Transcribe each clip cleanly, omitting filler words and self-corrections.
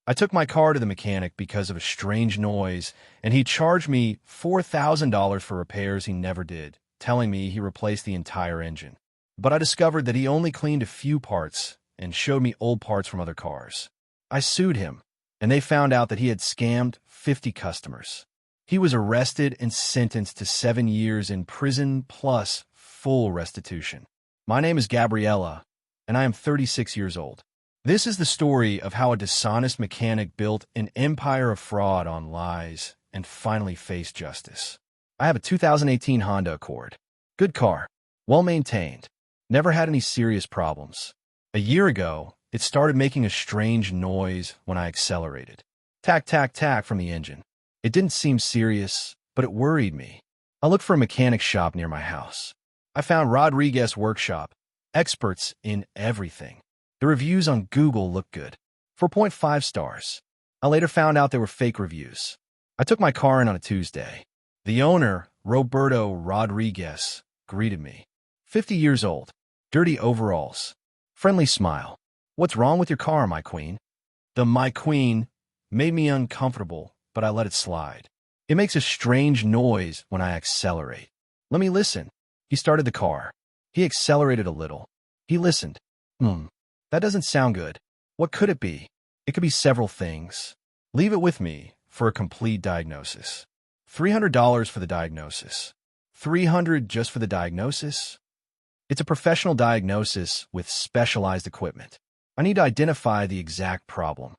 I took my car to the mechanic because of a strange noise, and he charged me $4,000 for repairs he never did, telling me he replaced the entire engine. But I discovered that he only cleaned a few parts and showed me old parts from other cars. I sued him, and they found out that he had scammed 50 customers. He was arrested and sentenced to 7 years in prison plus full restitution. My name is Gabriella, and I am 36 years old. This is the story of how a dishonest mechanic built an empire of fraud on lies and finally faced justice. I have a 2018 Honda Accord. Good car, well-maintained, never had any serious problems. A year ago, it started making a strange noise when I accelerated. Tack, tack, tack from the engine. It didn't seem serious, but it worried me. I looked for a mechanic shop near my house. I found Rodriguez Workshop, experts in everything. The reviews on Google looked good. 4.5 stars. I later found out they were fake reviews. I took my car in on a Tuesday. The owner, Roberto Rodriguez, greeted me. 50 years old, dirty overalls, friendly smile. "What's wrong with your car, my queen?" The "my queen" made me uncomfortable, but I let it slide. "It makes a strange noise when I accelerate." "Let me listen." He started the car. He accelerated a little. He listened. That doesn't sound good. What could it be? It could be several things. Leave it with me for a complete diagnosis. $300 for the diagnosis. $300 just for the diagnosis? It's a professional diagnosis with specialized equipment. I need to identify the exact problem.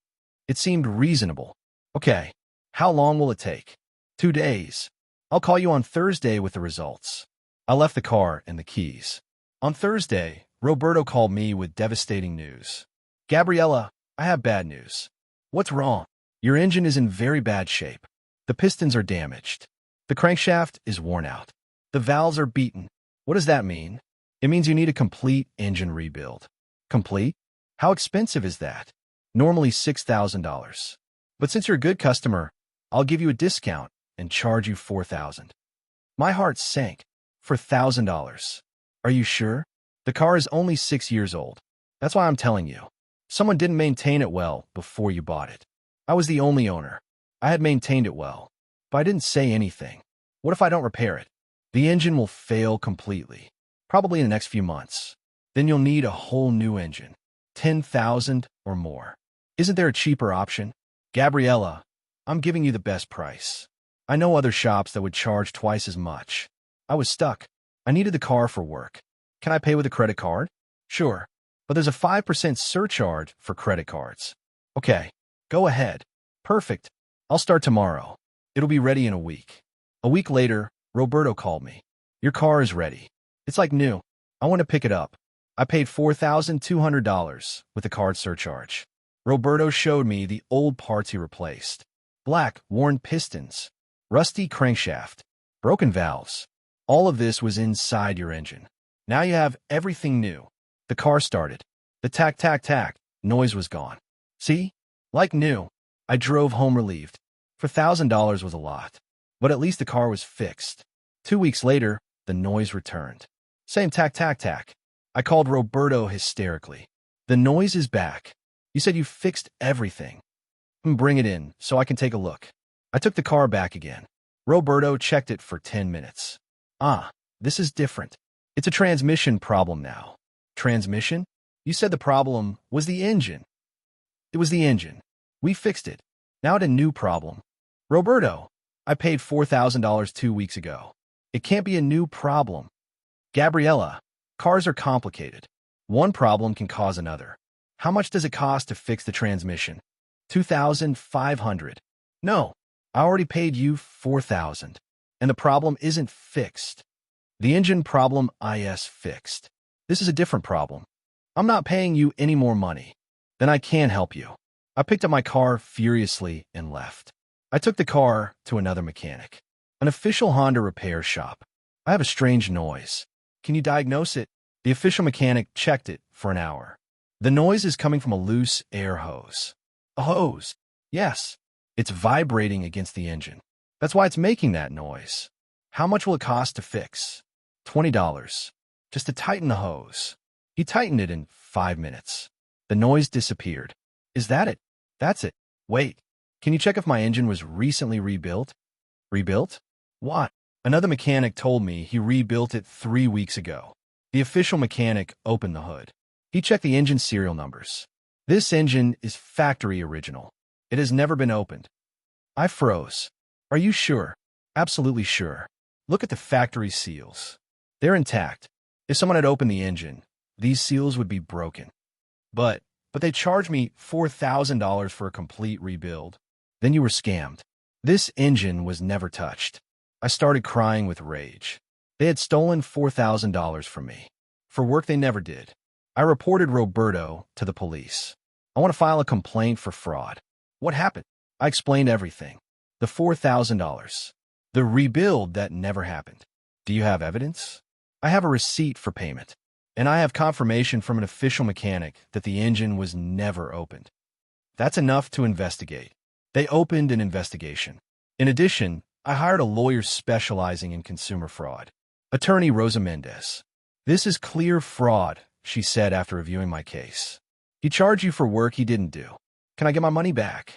It seemed reasonable. Okay, how long will it take? 2 days. I'll call you on Thursday with the results. I left the car and the keys. On Thursday, Roberto called me with devastating news. "Gabriella, I have bad news." "What's wrong?" "Your engine is in very bad shape. The pistons are damaged. The crankshaft is worn out. The valves are beaten." "What does that mean?" "It means you need a complete engine rebuild." "Complete? How expensive is that?" "Normally $6,000. But since you're a good customer, I'll give you a discount and charge you $4,000. My heart sank. For $1,000. "Are you sure?" "The car is only 6 years old. That's why I'm telling you. Someone didn't maintain it well before you bought it. I was the only owner. I had maintained it well, but I didn't say anything. What if I don't repair it? The engine will fail completely, probably in the next few months. Then you'll need a whole new engine, 10,000 or more. Isn't there a cheaper option?" "Gabriella, I'm giving you the best price. I know other shops that would charge twice as much." I was stuck. I needed the car for work. "Can I pay with a credit card?" "Sure, but there's a 5% surcharge for credit cards." "Okay, go ahead." "Perfect. I'll start tomorrow. It'll be ready in a week." A week later, Roberto called me. "Your car is ready. It's like new. I want to pick it up." I paid $4,200 with the card surcharge. Roberto showed me the old parts he replaced. Black, worn pistons, rusty crankshaft, broken valves. All of this was inside your engine. Now you have everything new. The car started. The tack, tack, tack noise was gone. See? Like new. I drove home relieved. $4,000 was a lot, but at least the car was fixed. 2 weeks later, the noise returned. Same tack, tack, tack. I called Roberto hysterically. "The noise is back. You said you fixed everything." "Bring it in so I can take a look." I took the car back again. Roberto checked it for 10 minutes. This is different. It's a transmission problem now." "Transmission? You said the problem was the engine." "It was the engine. We fixed it. Now it's a new problem." "Roberto, I paid $4,000 2 weeks ago. It can't be a new problem." "Gabriella, cars are complicated. One problem can cause another. How much does it cost to fix the transmission?" $2,500. "No, I already paid you $4,000. And the problem isn't fixed. The engine problem is fixed. This is a different problem. I'm not paying you any more money. Then I can't help you." I picked up my car furiously and left. I took the car to another mechanic, an official Honda repair shop. "I have a strange noise. Can you diagnose it?" The official mechanic checked it for an hour. "The noise is coming from a loose air hose." "A hose?" "Yes. It's vibrating against the engine. That's why it's making that noise." "How much will it cost to fix?" $20. Just to tighten the hose." He tightened it in 5 minutes. The noise disappeared. "Is that it?" "That's it. Wait, can you check if my engine was recently rebuilt? Rebuilt? What? Another mechanic told me he rebuilt it 3 weeks ago. The official mechanic opened the hood. He checked the engine serial numbers. This engine is factory original. It has never been opened. I froze. Are you sure? Absolutely sure. Look at the factory seals. They're intact. If someone had opened the engine, these seals would be broken. But they charged me $4,000 for a complete rebuild. Then you were scammed. This engine was never touched. I started crying with rage. They had stolen $4,000 from me for work they never did. I reported Roberto to the police. I want to file a complaint for fraud. What happened? I explained everything. The $4,000. The rebuild that never happened. Do you have evidence? I have a receipt for payment. And I have confirmation from an official mechanic that the engine was never opened. That's enough to investigate. They opened an investigation. In addition, I hired a lawyer specializing in consumer fraud. Attorney Rosa Mendez. This is clear fraud, she said after reviewing my case. He charged you for work he didn't do. Can I get my money back?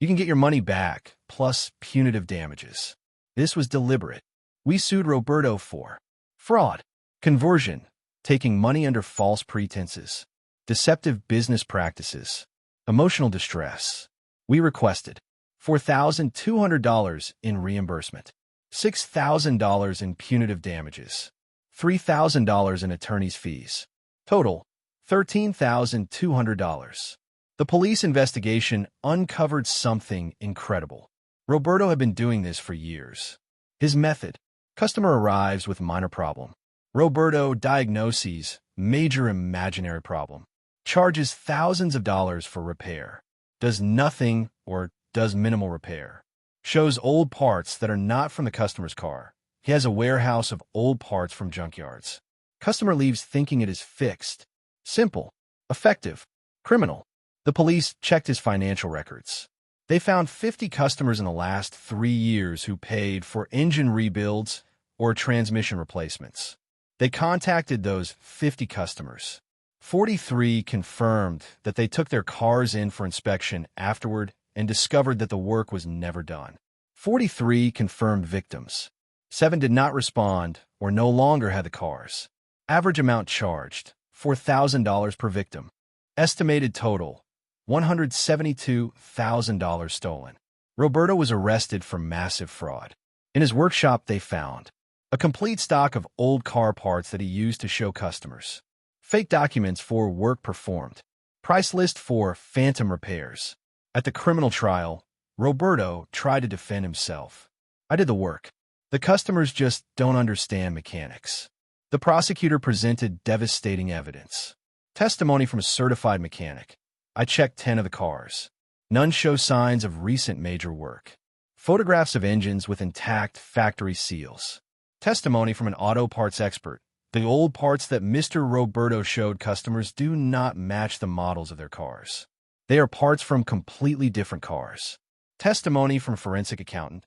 You can get your money back, plus punitive damages. This was deliberate. We sued Roberto for fraud, conversion, taking money under false pretenses, deceptive business practices, emotional distress. We requested $4,200 in reimbursement, $6,000 in punitive damages, $3,000 in attorney's fees. Total, $13,200. The police investigation uncovered something incredible. Roberto had been doing this for years. His method: customer arrives with minor problem. Roberto diagnoses major imaginary problem, charges thousands of dollars for repair, does nothing or does minimal repair, shows old parts that are not from the customer's car. He has a warehouse of old parts from junkyards. Customer leaves thinking it is fixed. Simple, effective, criminal. The police checked his financial records. They found 50 customers in the last 3 years who paid for engine rebuilds or transmission replacements. They contacted those 50 customers. 43 confirmed that they took their cars in for inspection afterward and discovered that the work was never done. 43 confirmed victims. 7 did not respond or no longer had the cars. Average amount charged, $4,000 per victim. Estimated total, $172,000 stolen. Roberto was arrested for massive fraud. In his workshop, they found a complete stock of old car parts that he used to show customers, fake documents for work performed, price list for phantom repairs. At the criminal trial, Roberto tried to defend himself. I did the work. The customers just don't understand mechanics. The prosecutor presented devastating evidence. Testimony from a certified mechanic. I checked 10 of the cars. None show signs of recent major work. Photographs of engines with intact factory seals. Testimony from an auto parts expert. The old parts that Mr. Roberto showed customers do not match the models of their cars. They are parts from completely different cars. Testimony from a forensic accountant.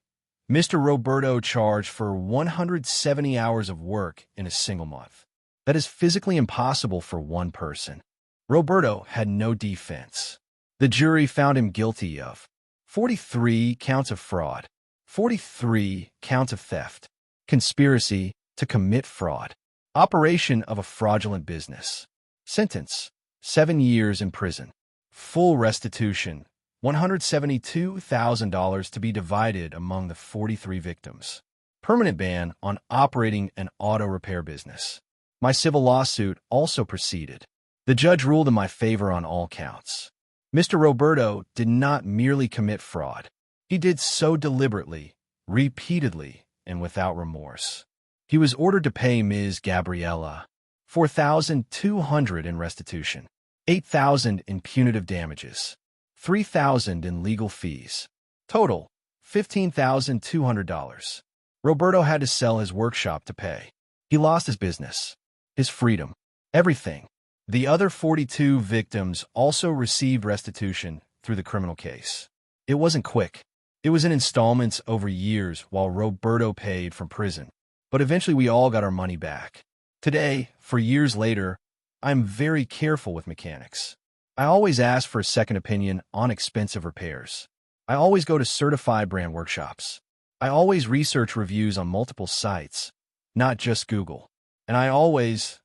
Mr. Roberto charged for 170 hours of work in a single month. That is physically impossible for one person. Roberto had no defense. The jury found him guilty of 43 counts of fraud, 43 counts of theft, conspiracy to commit fraud, operation of a fraudulent business. Sentence: 7 years in prison. Full restitution: $172,000 to be divided among the 43 victims. Permanent ban on operating an auto repair business. My civil lawsuit also proceeded. The judge ruled in my favor on all counts. Mr. Roberto did not merely commit fraud. He did so deliberately, repeatedly, and without remorse. He was ordered to pay Ms. Gabriela $4,200 in restitution, $8,000 in punitive damages, $3,000 in legal fees. Total, $15,200. Roberto had to sell his workshop to pay. He lost his business, his freedom, everything. The other 42 victims also received restitution through the criminal case. It wasn't quick. It was in installments over years while Roberto paid from prison. But eventually we all got our money back. Today, for years later, I'm very careful with mechanics. I always ask for a second opinion on expensive repairs. I always go to certified brand workshops. I always research reviews on multiple sites, not just Google. And I always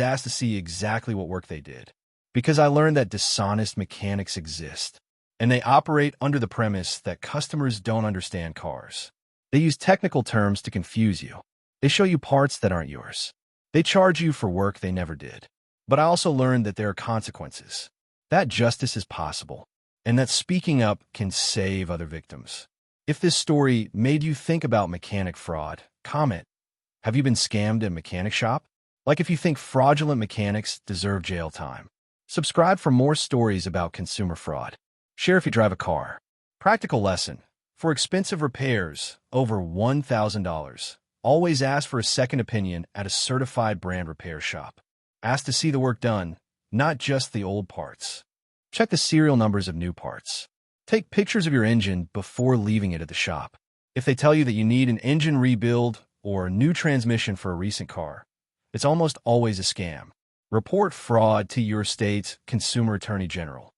ask to see exactly what work they did. Because I learned that dishonest mechanics exist, and they operate under the premise that customers don't understand cars. They use technical terms to confuse you. They show you parts that aren't yours. They charge you for work they never did. But I also learned that there are consequences, that justice is possible, and that speaking up can save other victims. If this story made you think about mechanic fraud, comment. Have you been scammed at a mechanic shop? Like if you think fraudulent mechanics deserve jail time. Subscribe for more stories about consumer fraud. Share if you drive a car. Practical lesson. For expensive repairs, over $1,000, always ask for a second opinion at a certified brand repair shop. Ask to see the work done, not just the old parts. Check the serial numbers of new parts. Take pictures of your engine before leaving it at the shop. If they tell you that you need an engine rebuild or a new transmission for a recent car, it's almost always a scam. Report fraud to your state's consumer attorney general.